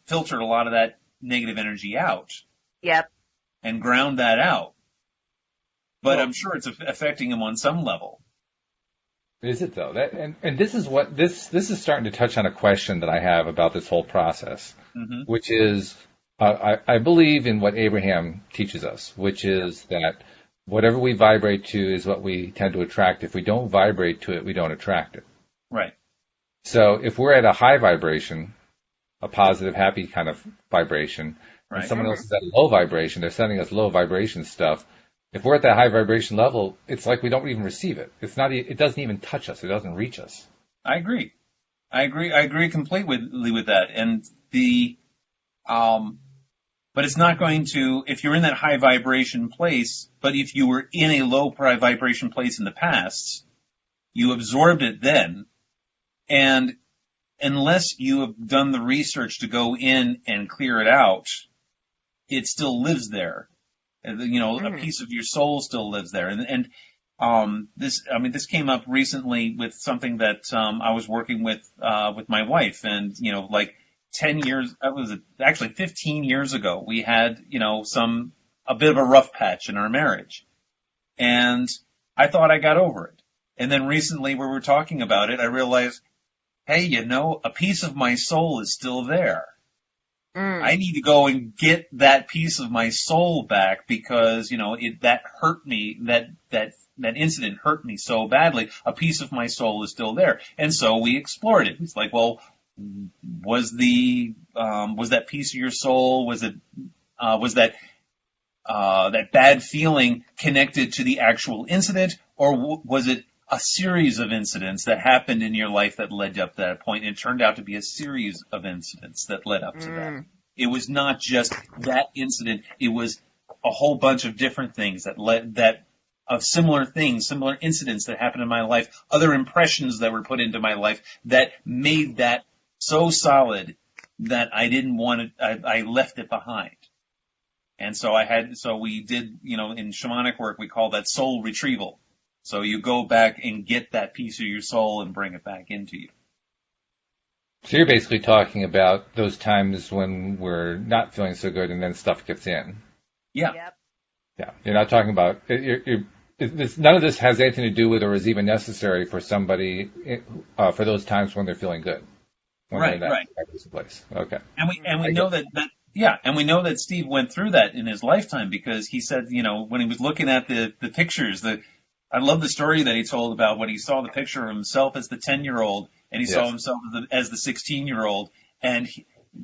S3: filter a lot of that negative energy out.
S2: Yep.
S3: And ground that out. But I'm sure it's affecting him on some level.
S1: Is it though? And this is what this is starting to touch on a question that I have about this whole process, which is I believe in what Abraham teaches us, which is that whatever we vibrate to is what we tend to attract. If we don't vibrate to it, we don't attract it.
S3: Right.
S1: So if we're at a high vibration, a positive, happy kind of vibration, and someone else is at a low vibration, they're sending us low vibration stuff. If we're at that high vibration level, it's like we don't even receive it. It doesn't even touch us. It doesn't reach us.
S3: I agree completely with that. And but it's not going to, if you're in that high vibration place, but if you were in a low vibration place in the past, you absorbed it then. And unless you have done the research to go in and clear it out, it still lives there. A piece of your soul still lives there. This came up recently with something that, I was working with my wife, and, 10 years, that was actually 15 years ago, we had, a bit of a rough patch in our marriage. And I thought I got over it. And then recently when we were talking about it, I realized, hey, a piece of my soul is still there. I need to go and get that piece of my soul back because, that hurt me, that incident hurt me so badly. A piece of my soul is still there. And so we explored it. It's like, well, was that piece of your soul, was that bad feeling connected to the actual incident, or was it a series of incidents that happened in your life that led up to that point? And it turned out to be a series of incidents that led up to that. It was not just that incident. It was a whole bunch of different things that of similar things, similar incidents that happened in my life, other impressions that were put into my life that made that so solid that I didn't want it, I left it behind. And so we did, in shamanic work, we call that soul retrieval. So you go back and get that piece of your soul and bring it back into you.
S1: So you're basically talking about those times when we're not feeling so good and then stuff gets in.
S3: Yeah.
S2: Yep.
S1: Yeah. You're not talking about, none of this has anything to do with or is even necessary for somebody, for those times when they're feling good.
S3: Right.
S1: Place. Okay.
S3: And we know that and we know that Steve went through that in his lifetime because he said, when he was looking at the pictures, I love the story that he told about when he saw the picture of himself as the 10-year-old and he saw himself as the 16-year-old and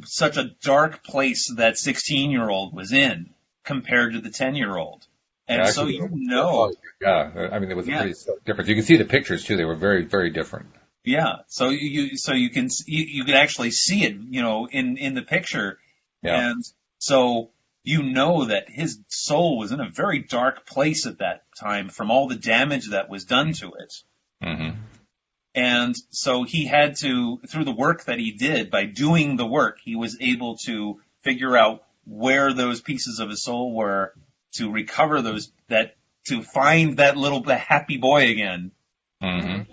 S3: such a dark place that 16-year-old was in compared to the 10-year-old. And actually,
S1: yeah, I mean, there was a pretty difference. You can see the pictures too. They were very, very different.
S3: Yeah. So you can actually see it, in the picture. Yeah. And so, that his soul was in a very dark place at that time from all the damage that was done to it.
S1: Mm-hmm.
S3: And so he had to, through the work that he did, by doing the work, he was able to figure out where those pieces of his soul were, to recover to find the happy boy again.
S1: Mm-hmm.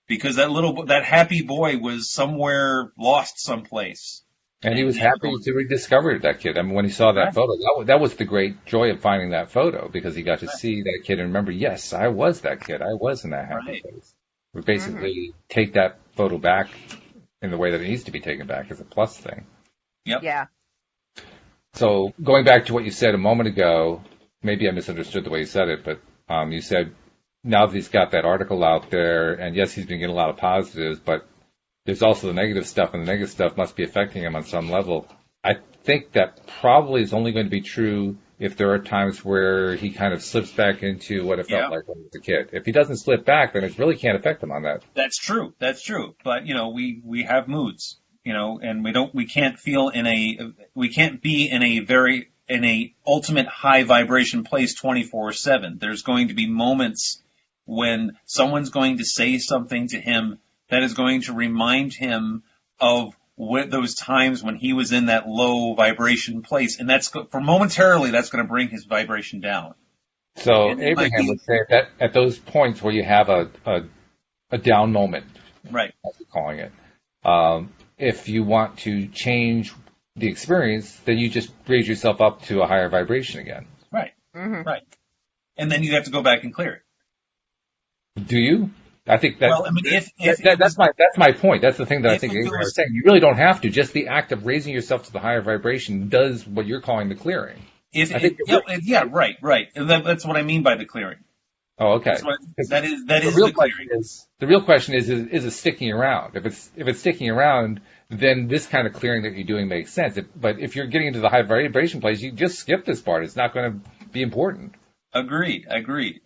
S3: Because that happy boy was somewhere lost someplace.
S1: And he was happy to rediscover that kid. I mean, when he saw that photo, that was the great joy of finding that photo because he got to see that kid and remember, yes, I was that kid. I was in that happy place. We basically take that photo back in the way that it needs to be taken back as a plus thing.
S3: Yep.
S2: Yeah.
S1: So going back to what you said a moment ago, maybe I misunderstood the way you said it, but you said now that he's got that article out there, and yes, he's been getting a lot of positives, but there's also the negative stuff, and the negative stuff must be affecting him on some level. I think that probably is only going to be true if there are times where he kind of slips back into what it felt like when he was a kid. If he doesn't slip back, then it really can't affect him on that.
S3: That's true. But, we have moods, and we can't be in a ultimate high vibration place 24/7. There's going to be moments when someone's going to say something to him that is going to remind him of those times when he was in that low vibration place. And that's going to bring his vibration down.
S1: So Abraham would say that at those points where you have a down moment,
S3: right,
S1: as we're calling it, if you want to change the experience, then you just raise yourself up to a higher vibration again.
S3: Right. Mm-hmm. Right. And then you have to go back and clear it.
S1: Do you? I think that.
S3: Well, I mean,
S1: that's my point. That's the thing that I think Abraham was saying. You really don't have to. Just the act of raising yourself to the higher vibration does what you're calling the clearing.
S3: Right. And that's what I mean by the clearing.
S1: Oh, okay.
S3: That is the clearing.
S1: The real question is it sticking around? If it's sticking around, then this kind of clearing that you're doing makes sense. But if you're getting into the high vibration place, you just skip this part. It's not going to be important.
S3: Agreed.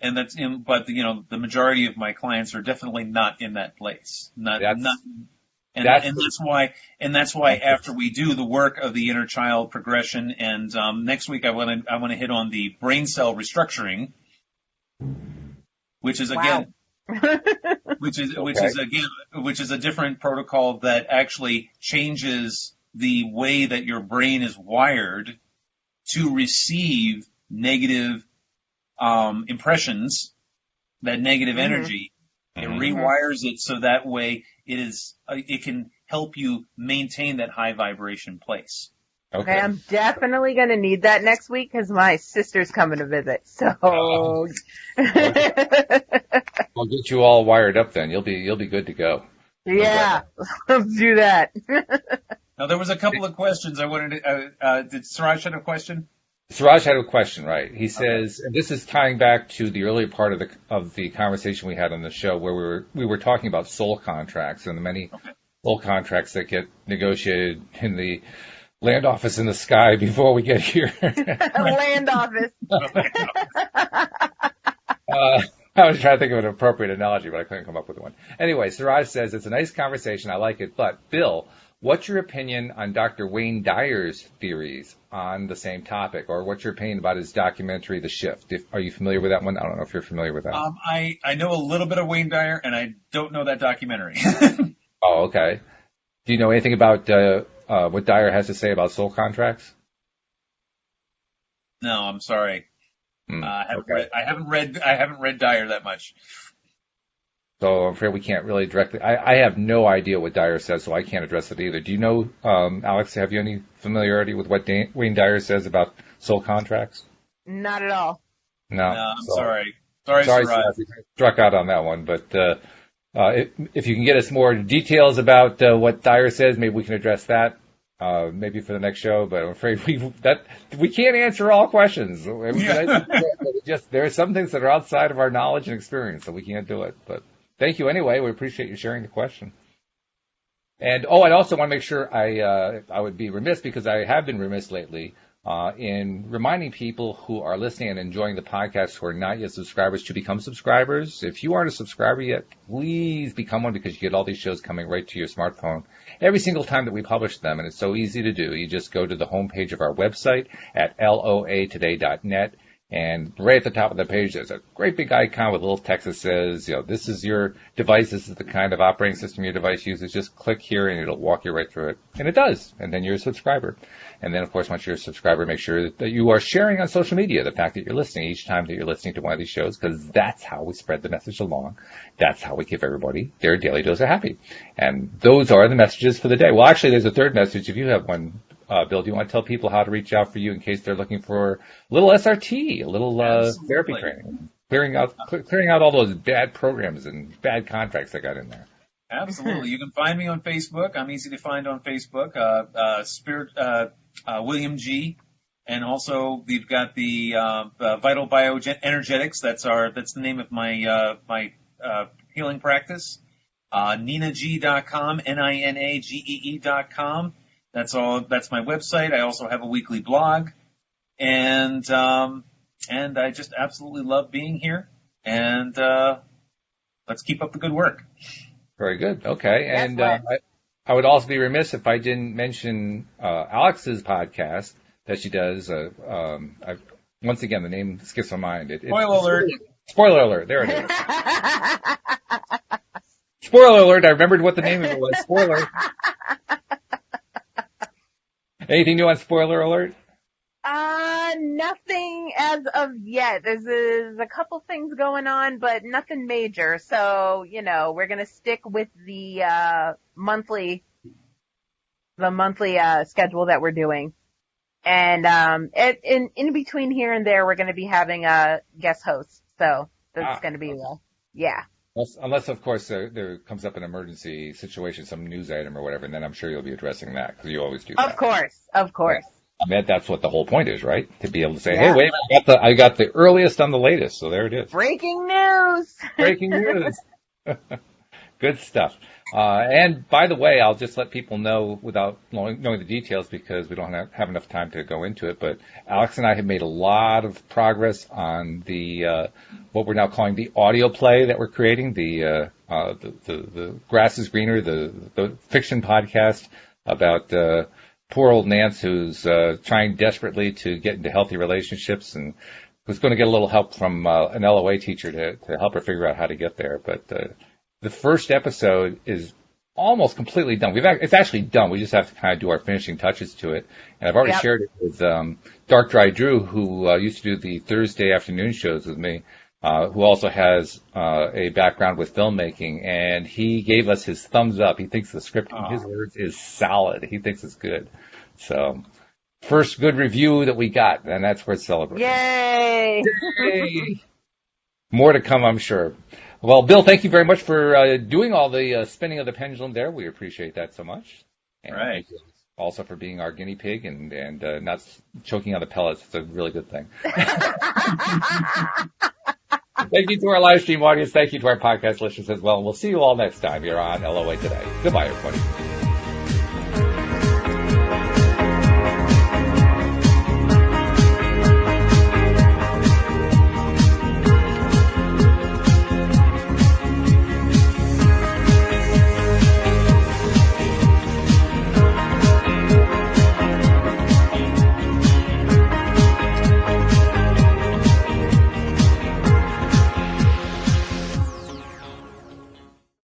S3: And but the majority of my clients are definitely not in that place. That's why after we do the work of the inner child progression, and next week I want to hit on the brain cell restructuring, which is again, which is a different protocol that actually changes the way that your brain is wired to receive negative impressions, that negative energy. It rewires it so that way it can help you maintain that high vibration place.
S2: Okay, I'm definitely going to need that next week because my sister's coming to visit. So
S1: I'll get you all wired up then. You'll be good to go.
S2: Yeah, let's do that.
S3: Now there was a couple of questions I wanted to. Did Suraj have a question?
S1: Suraj had a question, right? He says, and this is tying back to the earlier part of the conversation we had on the show where we were talking about soul contracts and the many soul contracts that get negotiated in the land office in the sky before we get here.
S2: Land office.
S1: I was trying to think of an appropriate analogy, but I couldn't come up with one. Anyway, Siraj says, it's a nice conversation. I like it. But, Bill, what's your opinion on Dr. Wayne Dyer's theories on the same topic? Or what's your opinion about his documentary, The Shift? Are you familiar with that one? I don't know if you're familiar with that.
S3: I know a little bit of Wayne Dyer, and I don't know that documentary.
S1: Oh, okay. Do you know anything about what Dyer has to say about soul contracts?
S3: No, I'm sorry. I haven't read Dyer that much.
S1: So I'm afraid we can't really directly. I have no idea what Dyer says, so I can't address it either. Do you know, Alex? Have you any familiarity with what Wayne Dyer says about soul contracts?
S2: Not at all.
S3: No, I'm sorry. Sorry,
S1: Siraj. Struck out on that one, but if you can get us more details about what Dyer says, maybe we can address that. Maybe for the next show, but I'm afraid we can't answer all questions. There are some things that are outside of our knowledge and experience, so we can't do it. But thank you anyway. We appreciate you sharing the question. And I also want to make sure I would be remiss, because I have been remiss lately in reminding people who are listening and enjoying the podcast who are not yet subscribers to become subscribers. If you aren't a subscriber yet, please become one, because you get all these shows coming right to your smartphone every single time that we publish them, and it's so easy to do. You just go to the homepage of our website at loatoday.net, and right at the top of the page, there's a great big icon with a little text that says, this is your device, this is the kind of operating system your device uses. Just click here, and it'll walk you right through it. And it does. And then you're a subscriber. And then, of course, once you're a subscriber, make sure that you are sharing on social media the fact that you're listening each time that you're listening to one of these shows, because that's how we spread the message along. That's how we give everybody their daily dose of happy. And those are the messages for the day. Well, actually, there's a third message if you have one. Bill, do you want to tell people how to reach out for you in case they're looking for a little SRT, a little therapy training, clearing out all those bad programs and bad contracts that got in there?
S3: Absolutely. You can find me on Facebook. I'm easy to find on Facebook. William G. And also we've got the Vital Bioenergetics. That's the name of my healing practice. NinaG.com, NINAGEE.com. That's my website. I also have a weekly blog, and I just absolutely love being here. And let's keep up the good work.
S1: Very good. Okay, and I would also be remiss if I didn't mention Alyx's podcast that she does. Once again, the name skips my mind.
S3: Spoiler alert!
S1: Spoiler alert! There it is. Spoiler alert! I remembered what the name of it was. Spoiler. Anything new on Spoiler Alert?
S2: Nothing as of yet. There's a couple things going on, but nothing major. So, we're going to stick with the monthly schedule that we're doing. And in between here and there, we're going to be having a guest host. So that's going to be yeah.
S1: Unless, of course, there comes up an emergency situation, some news item or whatever, and then I'm sure you'll be addressing that, because you always do that.
S2: Of course.
S1: I mean, that's what the whole point is, right? To be able to say, hey, wait, I got the earliest on the latest, so there it is.
S2: Breaking news!
S1: Breaking news! Good stuff. And by the way, I'll just let people know without knowing the details, because we don't have enough time to go into it, but Alyx and I have made a lot of progress on the what we're now calling the audio play that we're creating, the Grass is Greener, the fiction podcast about poor old Nance, who's trying desperately to get into healthy relationships, and who's going to get a little help from an LOA teacher to help her figure out how to get there. But the first episode is almost completely done. It's actually done. We just have to kind of do our finishing touches to it. And I've already shared it with Dark Dry Drew, who used to do the Thursday afternoon shows with me, who also has a background with filmmaking. And he gave us his thumbs up. He thinks the script, in his words, is solid. He thinks it's good. So, first good review that we got, and that's worth celebrating.
S2: Yay!
S1: Yay! More to come, I'm sure. Well, Bill, thank you very much for doing all the spinning of the pendulum there. We appreciate that so much. And
S3: right.
S1: Also for being our guinea pig and not choking on the pellets. It's a really good thing. Thank you to our live stream audience. Thank you to our podcast listeners as well. And we'll see you all next time here on LOA Today. Goodbye, everybody.